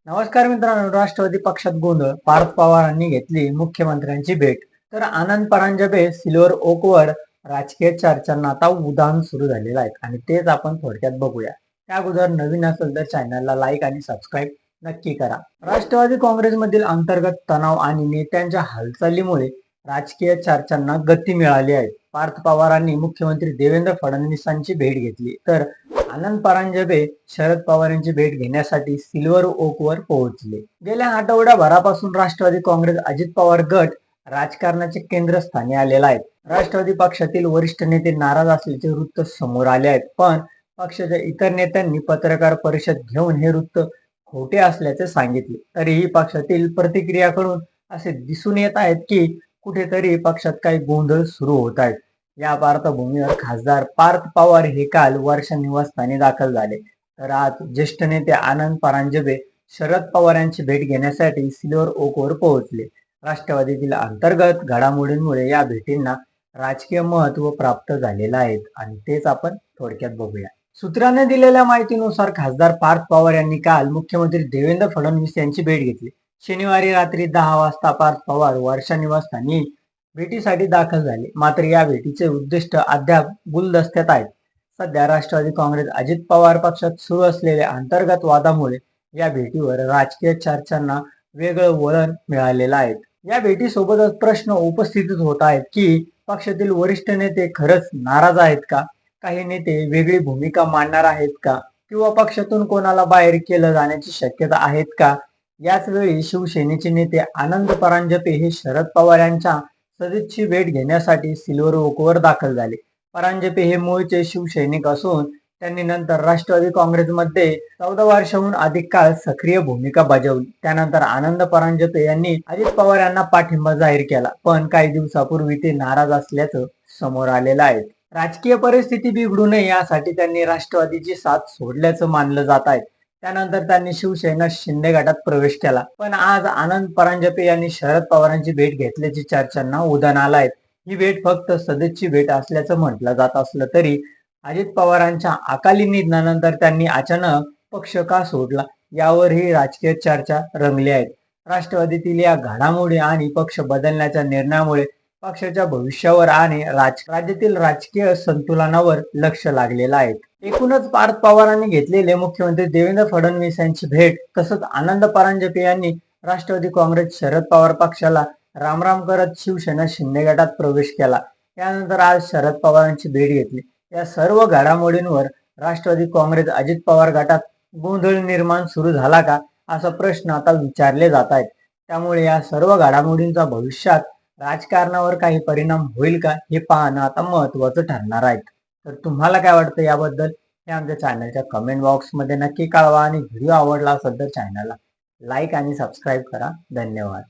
नमस्कार मित्रांनो, राष्ट्रवादी पक्षात गोंधळ. पार्थ पवारांनी घेतली मुख्यमंत्र्यांची भेट. तर आनंद परांजपे सिल्वर ओकवर राजकीय चर्चांना आता उधाण सुरू झालेलं आहे आणि तेच आपण थोडक्यात बघूया. त्या अगोदर नवीन असेल तर चॅनलला लाईक आणि सबस्क्राईब नक्की करा. राष्ट्रवादी काँग्रेसमधील अंतर्गत तणाव आणि नेत्यांच्या हालचालीमुळे राजकीय चर्चांना गती मिळाली आहे. पार्थ पवारांनी मुख्यमंत्री देवेंद्र फडणवीसांची भेट घेतली, तर आनंद परांजपे शरद पवार यांची भेट घेण्यासाठी सिल्वर ओकवर पोहोचले. गेल्या आठवड्याभरापासून राष्ट्रवादी काँग्रेस अजित पवार गट राजकारणाचे केंद्रस्थानी आलेला आहे. राष्ट्रवादी पक्षातील वरिष्ठ नेते नाराज असल्याचे वृत्त समोर आले आहेत, पण पक्षाच्या इतर नेत्यांनी पत्रकार परिषद घेऊन हे वृत्त खोटे असल्याचे सांगितले. तरीही पक्षातील प्रतिक्रियाकडून असे दिसून येत आहेत की कुठेतरी पक्षात काही गोंधळ सुरू होत आहेत. या पार्श्वभूमीवर खासदार पार्थ पवार हे काल वर्षा निवासस्थानी दाखल झाले. तर आज ज्येष्ठ नेते आनंद परांजपे शरद पवार यांची भेट घेण्यासाठी सिल्वर ओकवर पोहोचले. राष्ट्रवादीतील अंतर्गत घडामोडींमुळे या भेटींना राजकीय महत्व प्राप्त झालेलं आहे आणि तेच आपण थोडक्यात बघूया. सूत्रांनी दिलेल्या माहितीनुसार खासदार पार्थ पवार यांनी काल मुख्यमंत्री देवेंद्र फडणवीस यांची भेट घेतली. शनिवारी रात्री 10 वाजता पार्थ पवार वर्षा निवासस्थानी भेटीसाठी दाखल झाले. मात्र या भेटीचे उद्दिष्ट अद्याप गुलदस्त्यात आहेत. सध्या राष्ट्रवादी काँग्रेस अजित पवार पक्षात सुरू असलेल्या अंतर्गत वादामुळे या भेटीवर राजकीय चर्चांना वेगळं वळण मिळालेलं आहे. या भेटीसोबतच प्रश्न उपस्थित होत आहेत की पक्षातील वरिष्ठ नेते खरंच नाराज आहेत का? काही नेते वेगळी भूमिका मांडणार आहेत का? किंवा पक्षातून कोणाला बाहेर केलं जाण्याची शक्यता आहेत का? याच वेळी शिवसेनेचे नेते आनंद परांजपे हे शरद पवार यांच्या सदिच्छी भेट घेण्यासाठी सिल्वर ओकवर दाखल झाले. परांजपे हे मूळचे शिवसैनिक असून त्यांनी नंतर राष्ट्रवादी काँग्रेसमध्ये 14 वर्षांहून अधिक काळ सक्रिय भूमिका बजावली. त्यानंतर आनंद परांजपे यांनी अजित पवार यांना पाठिंबा जाहीर केला, पण काही दिवसापूर्वी ते नाराज असल्याचं समोर आलेलं आहे. राजकीय परिस्थिती बिघडू नये यासाठी त्यांनी राष्ट्रवादीची साथ सोडल्याचं मानलं जात आहे. त्यानंतर त्यांनी शिवसेना शिंदे गटात प्रवेश केला. पण आज आनंद परांजपे यांनी शरद पवारांची भेट घेतल्याची चर्चांना उधाण आलं आहे. ही भेट फक्त सदिच्छी भेट असल्याचं म्हटलं जात असलं तरी अजित पवारांच्या अकाली निधनानंतर त्यांनी अचानक पक्ष का सोडला यावरही राजकीय चर्चा रंगली आहेत. राष्ट्रवादीतील या घडामोडी आणि पक्ष बदलण्याच्या निर्णयामुळे पक्षाच्या भविष्यावर आणि राज्यातील राजकीय संतुलनावर लक्ष लागलेलं आहे. एकूणच पार्थ पवारांनी घेतलेले मुख्यमंत्री देवेंद्र फडणवीस यांची भेट, तसंच आनंद परांजपे यांनी राष्ट्रवादी काँग्रेस शरद पवार पक्षाला रामराम करत शिवसेना शिंदे गटात प्रवेश केला. यानंतर आज शरद पवारांची भेट घेतली. या सर्व घडामोडींवर राष्ट्रवादी काँग्रेस अजित पवार गटात गोंधळ निर्माण सुरू झाला का, असा प्रश्न आता विचारले जात आहेत. त्यामुळे या सर्व घडामोडींचा भविष्यात राजकारणावर काही परिणाम होईल का हे पाहणं आता महत्वाचं ठरणार आहे. तर तुम्हाला काय वाटतं याबद्दल हे आमच्या चॅनलच्या कमेंट बॉक्समध्ये नक्की कळवा आणि व्हिडिओ आवडला असेल तर चॅनलला लाईक आणि सबस्क्राईब करा. धन्यवाद.